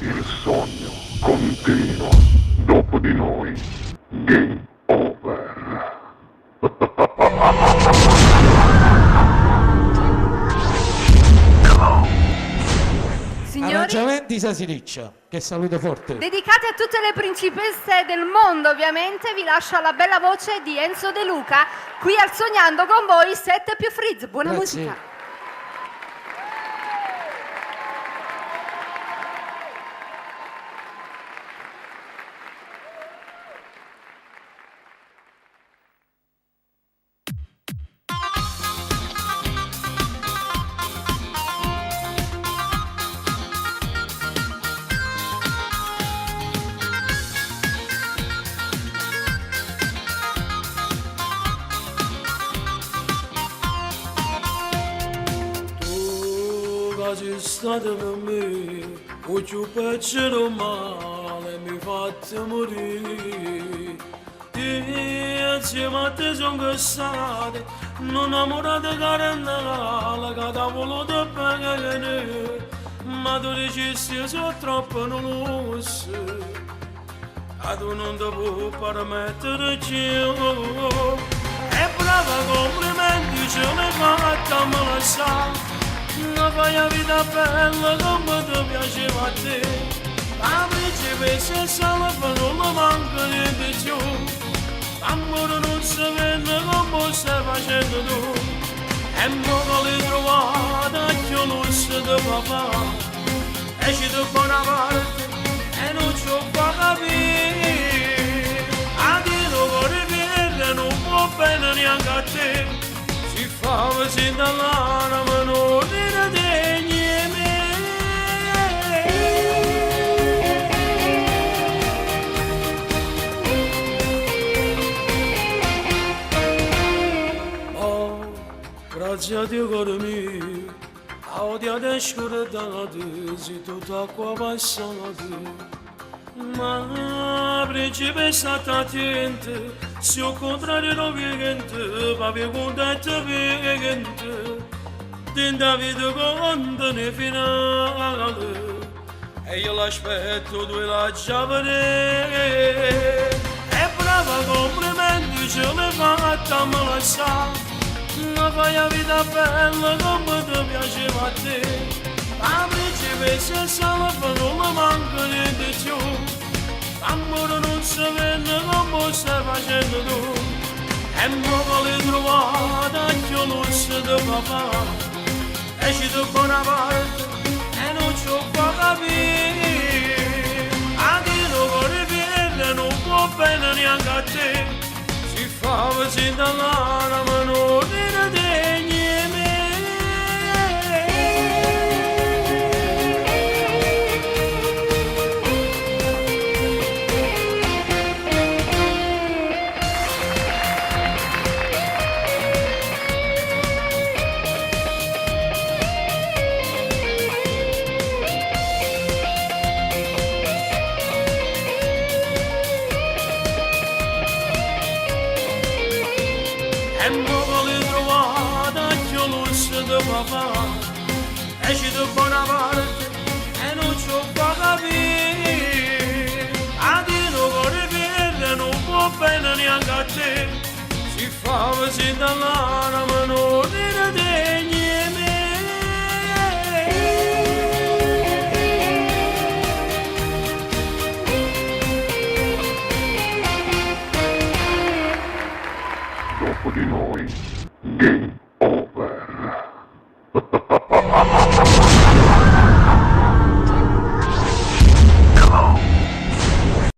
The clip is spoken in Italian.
Il sogno continua. Dopo di noi. Game over. Signori, Arrangiamenti Sasiliccia, che saluto forte. dedicati a tutte le principesse del mondo, ovviamente, vi lascio alla bella voce di Enzo De Luca, qui al Sognando con voi 7 più Frizz. Buona Grazie. musica. Sei stata per me, o più piacere male mi fate morire. E insieme a te sono cassato, non innamorata carnale, che ti voluto bene, ma tu dicesti sono troppo nuoce, e tu non ti puoi permettere più. E brava complimenti ce l'hai fatta, me la sa. Non fai la vita bella come ti piaceva a te. La principessa salva non mi manca niente più. Amore non si vede come stai facendo tu. E non l'hai trovata che non si ti papà. Esci da buona parte e non ci fa capire. A dire vuole verde non può bene neanche a te. Si fa così dall'anima non ne degni me. Oh, grazie a Dio cuore mio, a odia te scordate, si tutta acqua passata. Ma principessa attente, se al contrario non viegente, papi contento viegente, tenta vita conta ne finale, e io l'aspetto due la giovane. E brava complimenti ce l'hai fatta, me la sa, non fai la vita bella come ti piaceva a te. La principessa salva non mi manca niente più. Amore non si vede come stai facendo tu. E non l'hai trovata che non si ti papà. Esci da buona parte e non ci fa capire. A dire vuole verde non può bene neanche a te. Si fa così dall'anima non ne degni me. E non l'hai trovata che non si ti papà. Esci da buona parte e non ci fa capire. A dire vuole verde non può bene neanche a te. Si fa così dall'anima non ne degni me. Dopo di noi.